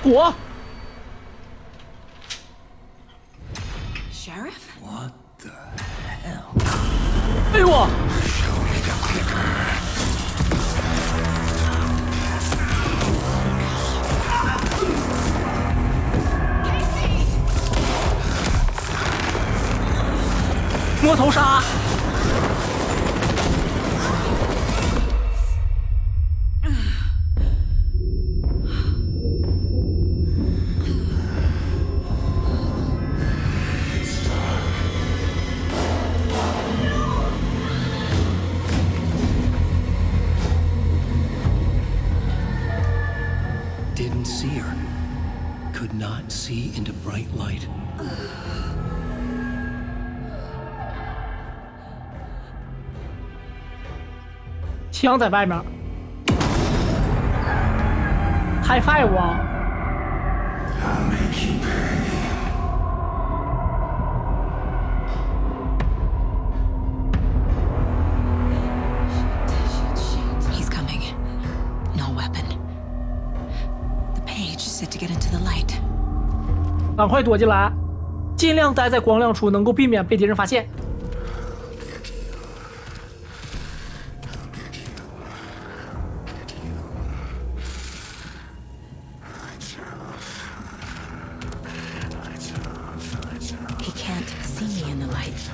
躲。Sheriff? What the hell? 哎呦我！摸头杀。Didn't see her. Could not see into bright light. 枪在外面 ，High five 啊！ I'll make you pay. He's coming. No weapon. The page said to get into the light. 赶快躲进来，尽量待在光亮处，能够避免被敌人发现。 He can't see me in the light.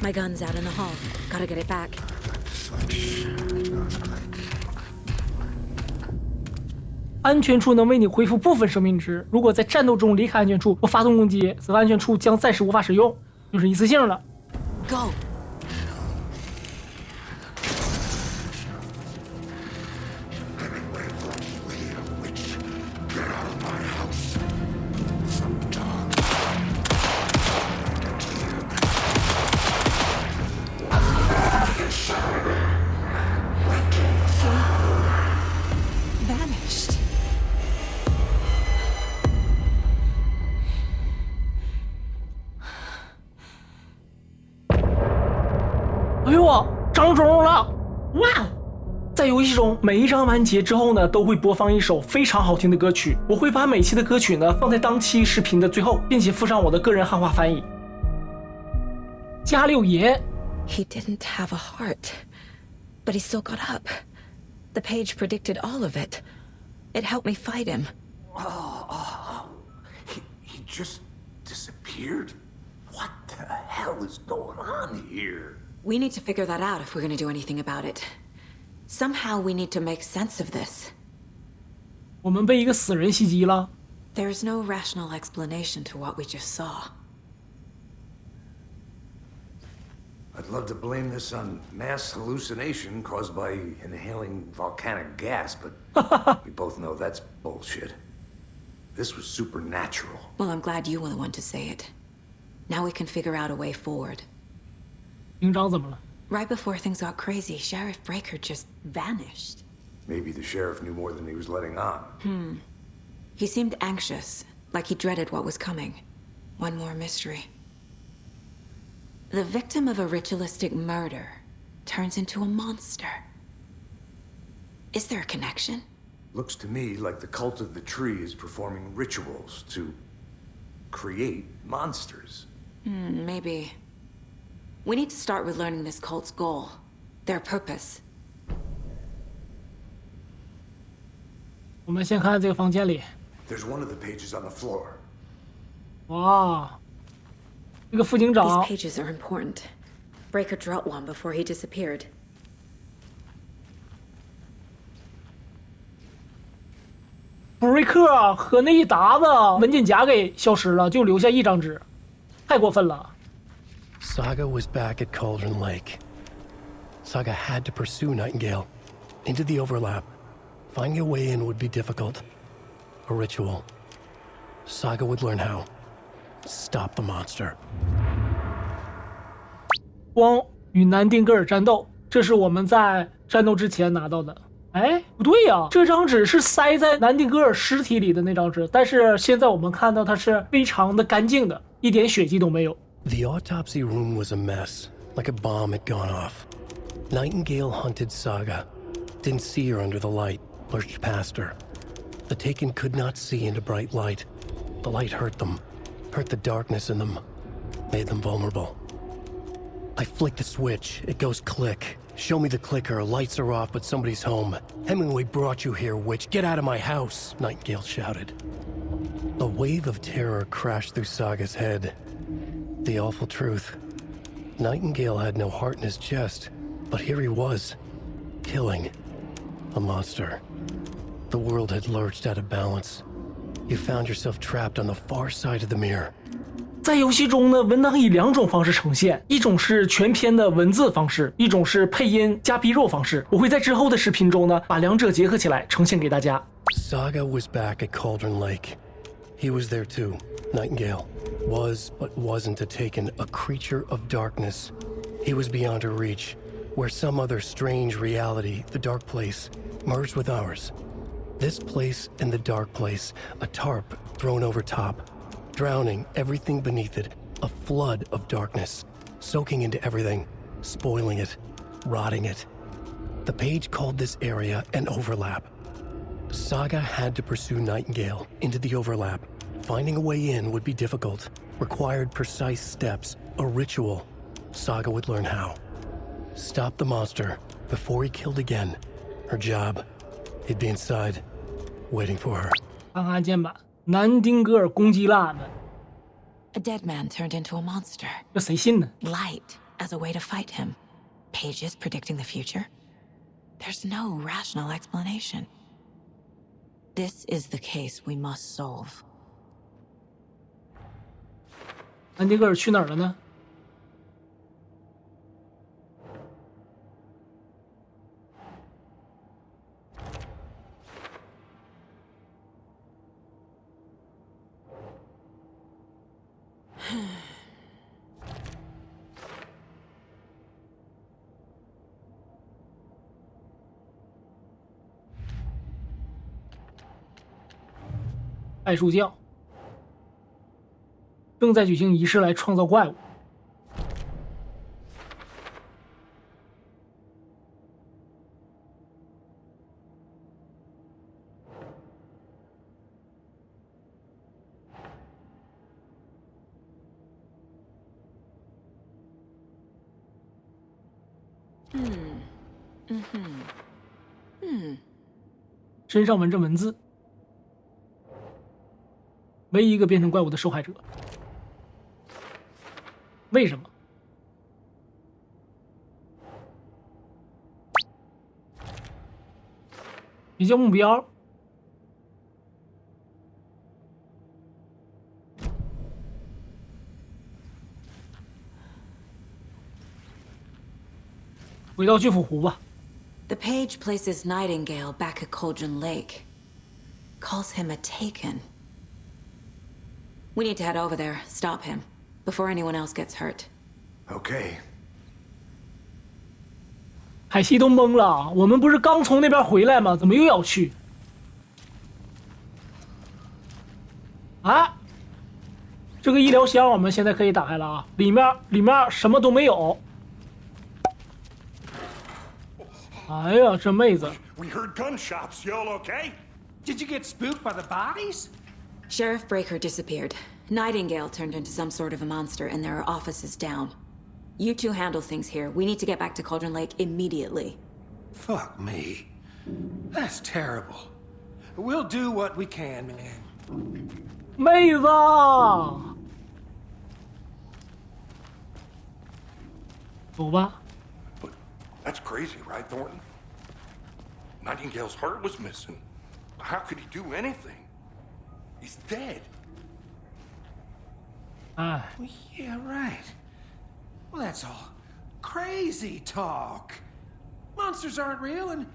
My gun's out in the hall. Gotta get it back. 安全处能为你恢复部分生命值。如果在战斗中离开安全处或发动攻击，则安全处将暂时无法使用，就是一次性的。 Go. Vanished. 哎呦我长肿了！哇！在游戏中，每一章完结之后呢，都会播放一首非常好听的歌曲。我会把每期的歌曲呢放在当期视频的最后，并且附上我的个人汉化翻译。加六爷。 He didn't have a heart, but he still got up. The page predicted all of it. It helped me fight him. He just disappeared? What the hell is going on here? We need to figure that out if we're going to do anything about it. Somehow we need to make sense of this. 我们被一个死人袭击了。 There's no rational explanation to what we just saw. I'd love to blame this on mass hallucination caused by inhaling volcanic gas, but we both know that's bullshit. This was supernatural. Well, I'm glad you were the one to say it. Now we can figure out a way forward. 营长怎么了？ Right before things got crazy, Sheriff Breaker just vanished. Maybe the sheriff knew more than he was letting on. He seemed anxious, like he dreaded what was coming. One more mystery. The victim of a ritualistic murder turns into a monster. Is there a connection? Looks to me like the cult of the tree is performing rituals to create monsters. Maybe. We need to start with learning this cult's goal, their purpose. 我们先看这个房间里。 There's one of the pages on the floor. 哇，这个副警 These 长 pages are important. Breaker dropped one before he disappeared. 布瑞克和那一沓子文件夹给消失了，就留下一张纸，太过分了。 Saga was back at Cauldron Lake. Saga had to pursue Nightingale into the overlap. Finding a way in would be difficult. A ritual. Saga would learn how. Stop the monster. 光与南丁格尔战斗，这是我们在战斗之前拿到的。哎，不对呀，这张纸是塞在南丁格尔尸体里的那张纸，但是现在我们看到它是非常的干净的，一点血迹都没有。 The autopsy room was a mess, like a bomb had gone off. Nightingale hunted Saga. Didn't see her under the light, lurched past her. The Taken could not see into bright light. The light hurt them, hurt the darkness in them, made them vulnerable. I flicked the switch, it goes click. Show me the clicker, lights are off, but somebody's home. Hemingway brought you here, witch. Get out of my house, Nightingale shouted. A wave of terror crashed through Saga's head. The awful truth. Nightingale had no heart in his chest, but here he was, killing a monster. The world had lurched out of balance. You found yourself trapped on the far side of the mirror. 在游戏中呢，文档以2种方式呈现，一种是全篇的文字方式，一种是配音加 B 肉方式。我会在之后的视频中呢，把2者结合起来呈现给大家。Saga was back at Cauldron Lake. He was there too. Nightingale was, but wasn't a Taken, a creature of darkness. He was beyond her reach, where some other strange reality, the dark place, merged with ours. This place and the dark place, a tarp thrown over top, drowning everything beneath it, a flood of darkness, soaking into everything, spoiling it, rotting it. The page called this area an overlap. Saga had to pursue Nightingale into the overlap. Finding a way in would be difficult, required precise steps, a ritual. Saga would learn how. Stop the monster before he killed again. Her job, he'd be inside, waiting for her. 看看键盘，南丁格尔攻击了俺们， A dead man turned into a monster. 这谁信呢？ Light as a way to fight him. Pages predicting the future. There's no rational explanation. This is the case we must solve. 南丁格尔去哪儿了呢？爱树教正在举行仪式来创造怪物。身上纹着文字，唯一一个变成怪物的受害者。为什么？比较目标。回到巨斧湖吧。 The page places Nightingale back at Cauldron Lake. Calls him a Taken. We need to head over there, stop him, before anyone else gets hurt. Okay. 海西都懵了，我们不是刚从那边回来吗？怎么又要去？啊，这个医疗箱我们现在可以打开了啊，里面什么都没有。哎呀，这妹子！ We heard gunshots. You all okay? Did you get spooked by the bodies? Sheriff Breaker disappeared. Nightingale turned into some sort of a monster, and there are offices down. You two handle things here. We need to get back to Cauldron Lake immediately. Fuck me. That's terrible. We'll do what we can, man. 妹子， 走吧。 But that's crazy, right, Thornton? Nightingale's heart was missing. How could he do anything? He's dead. 哎， Well, yeah, right. Well, that's all crazy talk. Monsters aren't real, and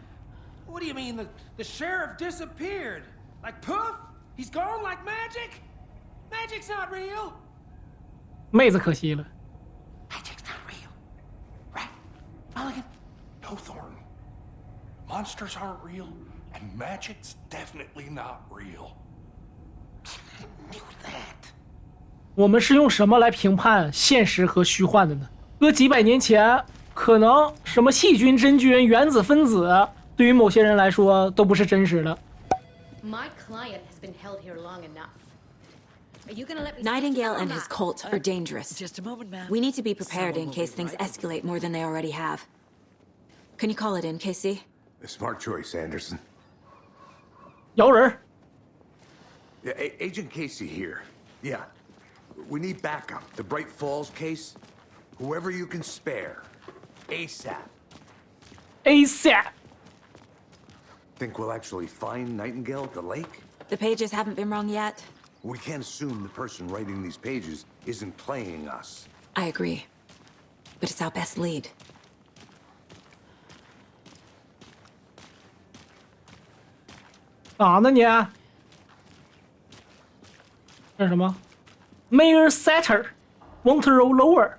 what do you mean the sheriff disappeared? Like poof? He's gone like magic? Magic's not real. 妹子可惜了。 Magic's not real. Right, Mulligan? No, Thornton. Monsters aren't real, and magic's definitely not real. I knew that. 我们是用什么来评判现实和虚幻的呢？搁几百年前，可能什么细菌、真菌、原子、分子，对于某些人来说都不是真实的。My client has been held here long enough. Are you gonna let me? Nightingale and his cult are dangerous. Just a moment, ma'am. We need to be prepared in case things escalate more than they already have. Can you call it in, Casey? A smart choice, Anderson. 摇人。 Yeah, Agent Casey here. Yeah. We need backup. The Bright Falls case. Whoever you can spare. ASAP. ASAP. Think we'll actually find Nightingale at the lake? The pages haven't been wrong yet. We can't assume the person writing these pages isn't playing us. I agree. But it's our best lead. 啥呢你？这是什么 ？Mayor Setter won't roll over。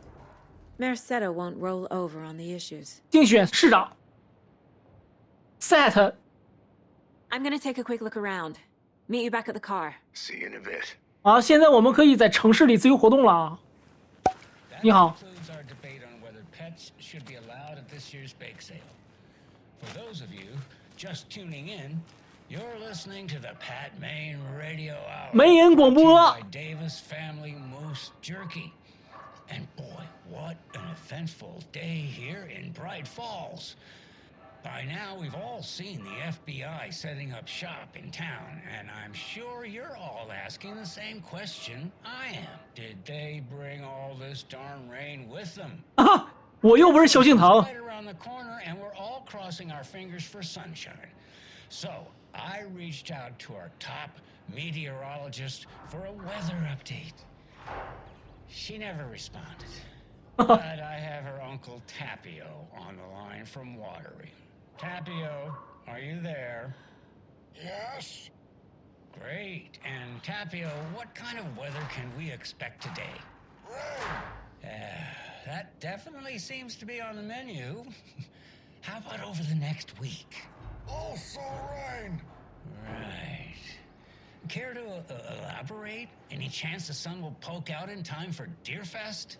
Mayor Setter won't roll over on the issues. 竞选市长。Set。 I'm gonna take a quick look around. Meet you back at the car. See you in a bit. 好，现在我们可以在城市里自由活动了啊。你好。 concludes our debate on whether pets should be allowed at this year's bake sale. For those of you just tuning in, you're listening to the Pat Maine Radio Hour. 梅人广播。 By Davis Family Moose Jerky. And boy, what an eventful day here in Bright Falls. By now, we've all seen the FBI setting up shop in town, and I'm sure you're all asking the same question I am. Did they bring all this darn rain with them? 啊，我又不是萧敬腾。 Right around the corner, and we're all crossing our fingers for sunshine. So I reached out to our top meteorologist for a weather update. She never responded. But I have her uncle Tapio on the line from Watery. Tapio, are you there? Yes. Great. And Tapio, what kind of weather can we expect today? That definitely seems to be on the menu. How about over the next week? Also rain. Right. Care to elaborate? Any chance the sun will poke out in time for Deerfest?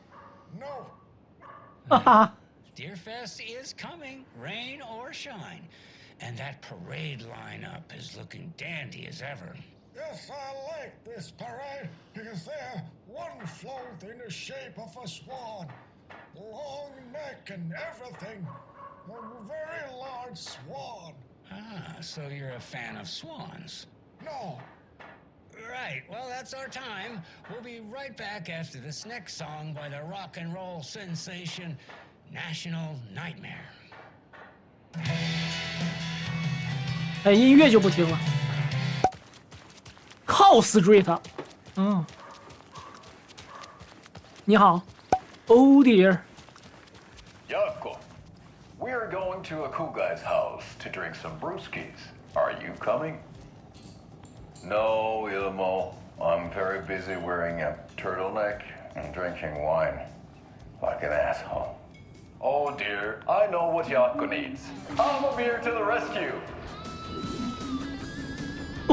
No. 哈哈。 Deerfest is coming, rain or shine. And that parade lineup is looking dandy as ever. Yes, I like this parade because they're one float in the shape of a swan. Long neck and everything. A very large swan. Ah, so you're a fan of swans. No. Right, well, that's our time. We'll be right back after this next song by the rock and roll sensation, National Nightmare. 哎，音乐就不听了。Call Street， 嗯，你好 ，Oh dear。 Yako, we're going to a cool guy's house to drink some brewskis. Are you coming? No, Ilmo. I'm very busy wearing a turtleneck and drinking wine. Like an asshole. Oh dear, I know what Yako needs. I'm a beer to the rescue.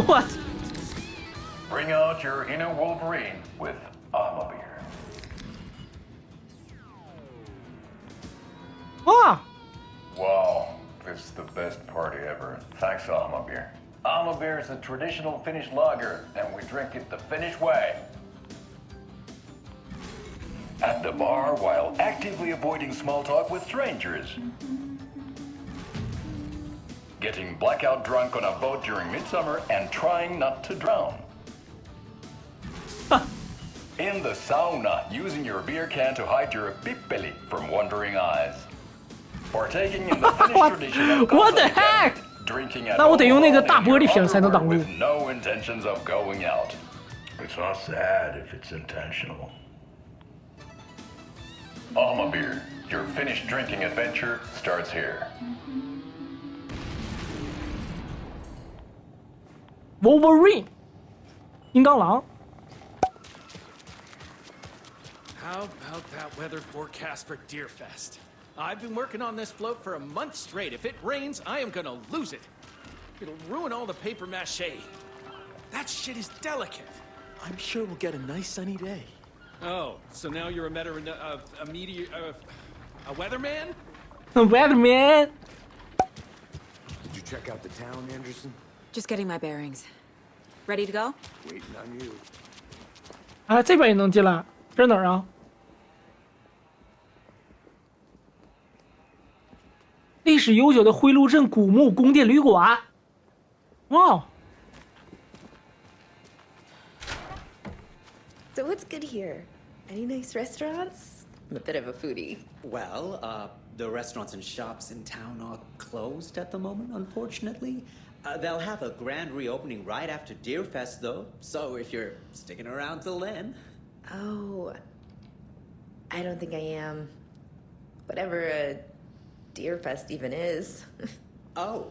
What? Bring out your inner Wolverine with Alma beer. 哇， Wow, this is the best party ever. Thanks, Alma beer. Alma beer is a traditional Finnish lager, and we drink it the Finnish way. At the bar while actively avoiding small talk with strangers. Getting blackout drunk on a boat during midsummer and trying not to drown. In the sauna, using your beer can to hide your pippeli from wandering eyes. Partaking in the Finnish tradition of What the heck? Drinking at 那我得用那个 home 大 in 玻璃 your 瓶才能挡路。 underwear with no intentions of going out. It's not sad if it's intentional. Alma beer, your Finnish drinking adventure starts here. Wolverine， 金刚狼。 How about that weather forecast for Deerfest? I've been working on this float for a month straight. If it rains, I am gonna lose it. It'll ruin all the paper mache. That shit is delicate. I'm sure we'll get a nice sunny day. Oh, so now you're a Weatherman。 Did you check out the town, Anderson? Just getting my bearings. Ready to go? Waiting on you. 哎，这边也能进来，这是哪儿啊？历史悠久的灰路镇古墓宫殿旅馆。哇！ So what's good here? Any nice restaurants? I'm a bit of a foodie. Well, the restaurants and shops in town are closed at the moment, unfortunately. They'll have a grand reopening right after Deerfest, though. So if you're sticking around till then... Oh, I don't think I am. Whatever a Deerfest even is. Oh.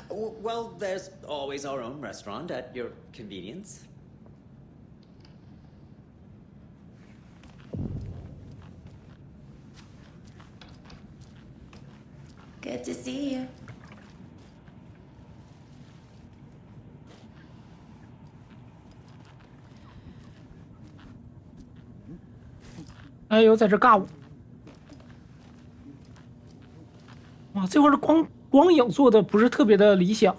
Well, there's always our own restaurant at your convenience. Good to see you. 哎呦，在这尬舞。哇，这块的光影做的不是特别的理想。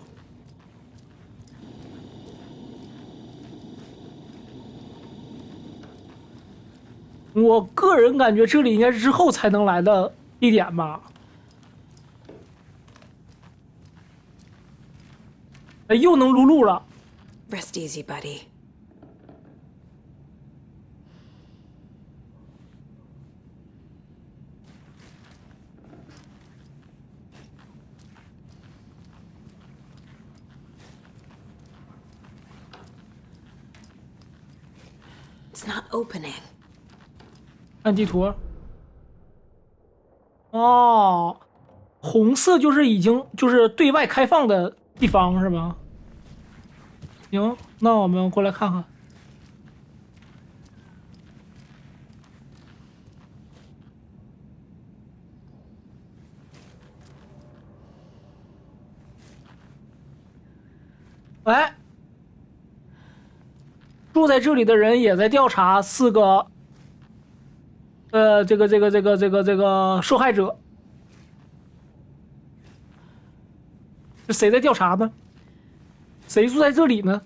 我个人感觉这里应该是之后才能来的地点吧。哎，又能撸路了。Rest easy, buddy. It's not opening. 看地图。哦，红色就是已经就是对外开放的地方是吧？行，那我们过来看看。哎，住在这里的人也在调查4个，这个受害者。是谁在调查呢？谁住在这里呢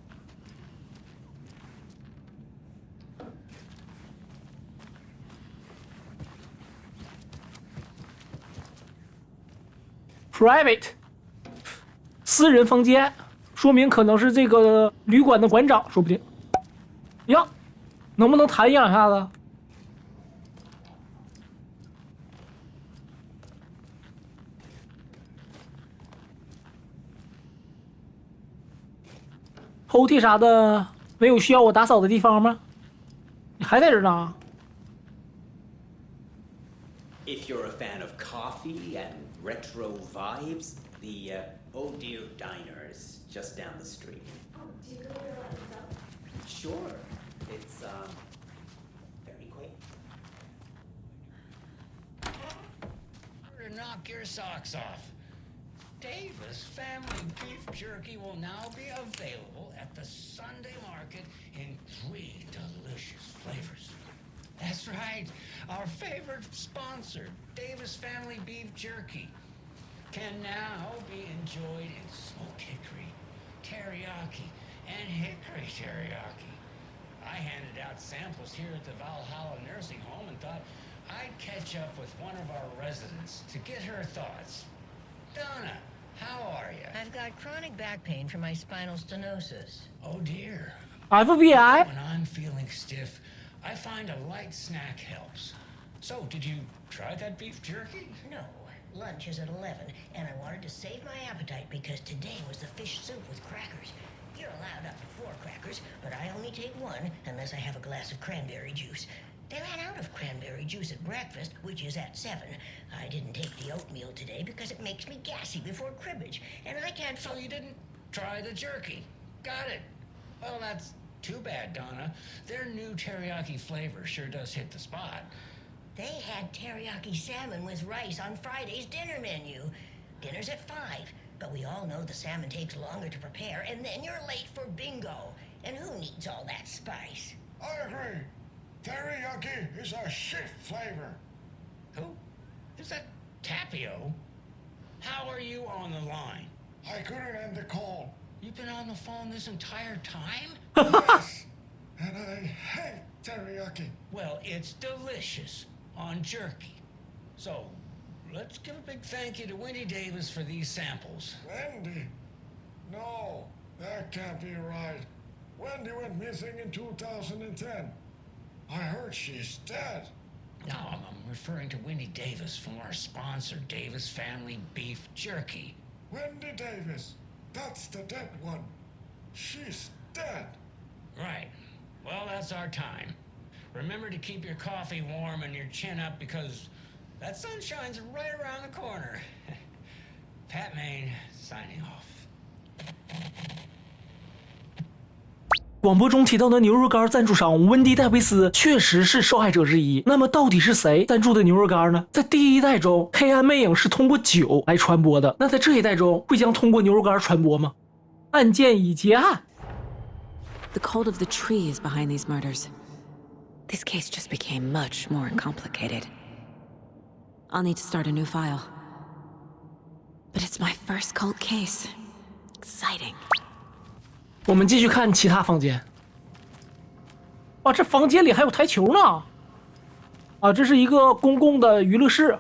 ？Private， 私人房间，说明可能是这个旅馆的馆长，说不定。呀，能不能弹一两下子？抽屉啥的没有需要我打扫的地方吗？你还在这呢？ If you're a fan of coffee and retro vibes, the Oh Dear Diner is just down the street. Oh, do you go there by yourself? Sure. It's, very quick. To knock your socks off. Davis Family Beef Jerky will now be available at the Sunday market in 3 delicious flavors. That's right, our favorite sponsor, Davis Family Beef Jerky, can now be enjoyed in smoked hickory, teriyaki, and hickory teriyaki. I handed out samples here at the Valhalla Nursing Home and thought I'd catch up with one of our residents to get her thoughts. Donna, how are you? I've got chronic back pain from my spinal stenosis. Oh dear. FBI. When I'm feeling stiff, I find a light snack helps. So, did you try that beef jerky? No. Lunch is at 11, and I wanted to save my appetite because today was the fish soup with crackers. You're allowed up to 4 crackers, but I only take 1 unless I have a glass of cranberry juice. They ran out of cranberry juice at breakfast, which is at 7. I didn't take the oatmeal today because it makes me gassy before cribbage, and I can't... So you didn't try the jerky. Got it. Well, that's too bad, Donna. Their new teriyaki flavor sure does hit the spot. They had teriyaki salmon with rice on Friday's dinner menu. Dinner's at 5, but we all know the salmon takes longer to prepare, and then you're late for bingo. And who needs all that spice? I agree. Teriyaki is a shit flavor. Who? Is that Tapio? How are you on the line? I couldn't end the call. You've been on the phone this entire time? Yes, and I hate teriyaki. Well, it's delicious on jerky. So, let's give a big thank you to Wendy Davis for these samples. Wendy? No, that can't be right. Wendy went missing in 2010. I heard she's dead. No, I'm referring to Wendy Davis from our sponsor, Davis Family Beef Jerky. Wendy Davis. That's the dead one. She's dead. Right. Well, that's our time. Remember to keep your coffee warm and your chin up because that sunshine's right around the corner. Pat Main, signing off. 广播中提到的牛肉干赞助商温迪戴维斯确实是受害者之一。那么到底是谁赞助的牛肉干呢？在第一代中，黑暗魅影是通过酒来传播的。那在这一代中，会将通过牛肉干传播吗？案件已结案。The cult of the tree is behind these murders. This case just became much more complicated. I'll need to start a new file. But it's my first cult case. Exciting. 我们继续看其他房间。哇，这房间里还有台球呢！啊，这是一个公共的娱乐室。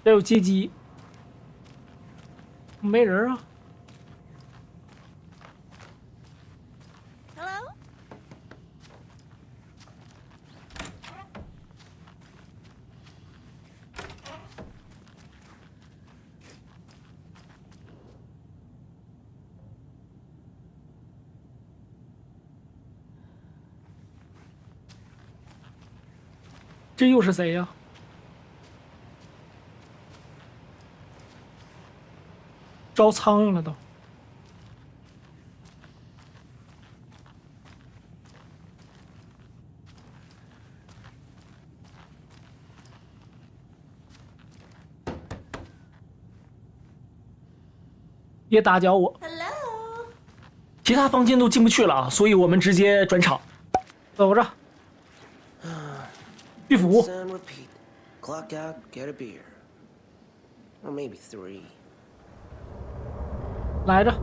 这有街机。没人啊。Hello? 这又是谁呀？招苍蝇了都。别打搅我。Hello? 其他房间都进不去了啊，所以我们直接转场，走着。去服。 And repeat. Clock out, get a beer. Or maybe 3. 来着。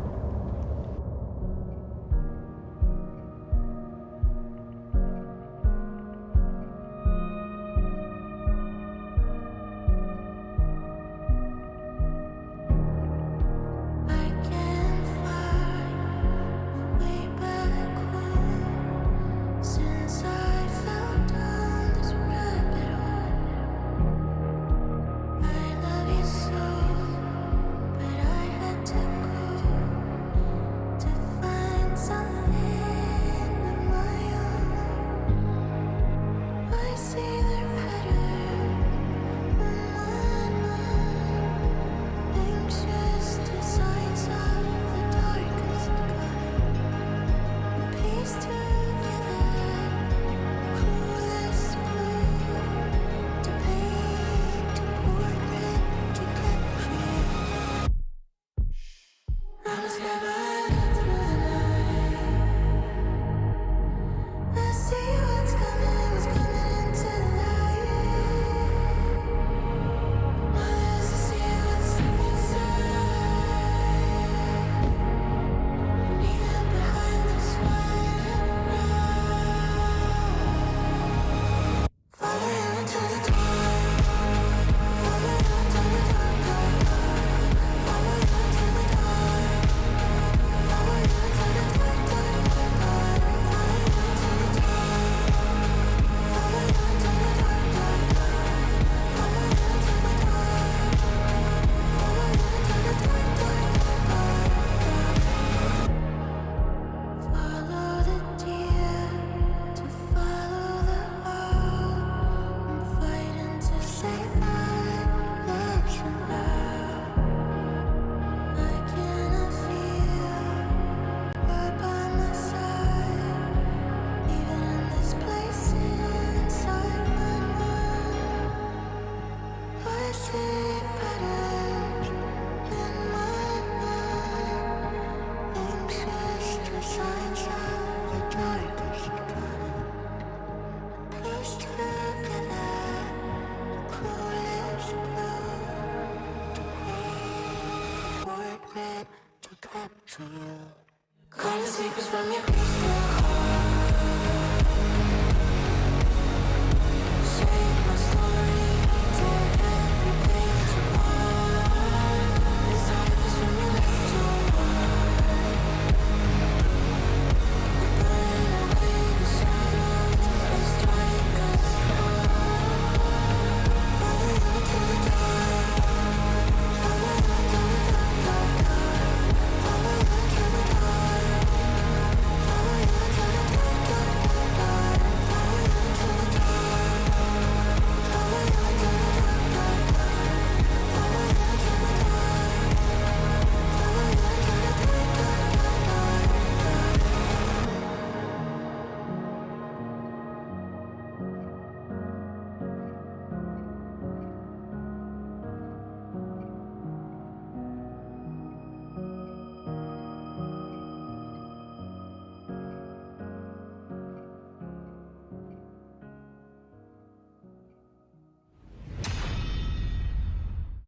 prepared to capture you. Call the secrets from your crystal.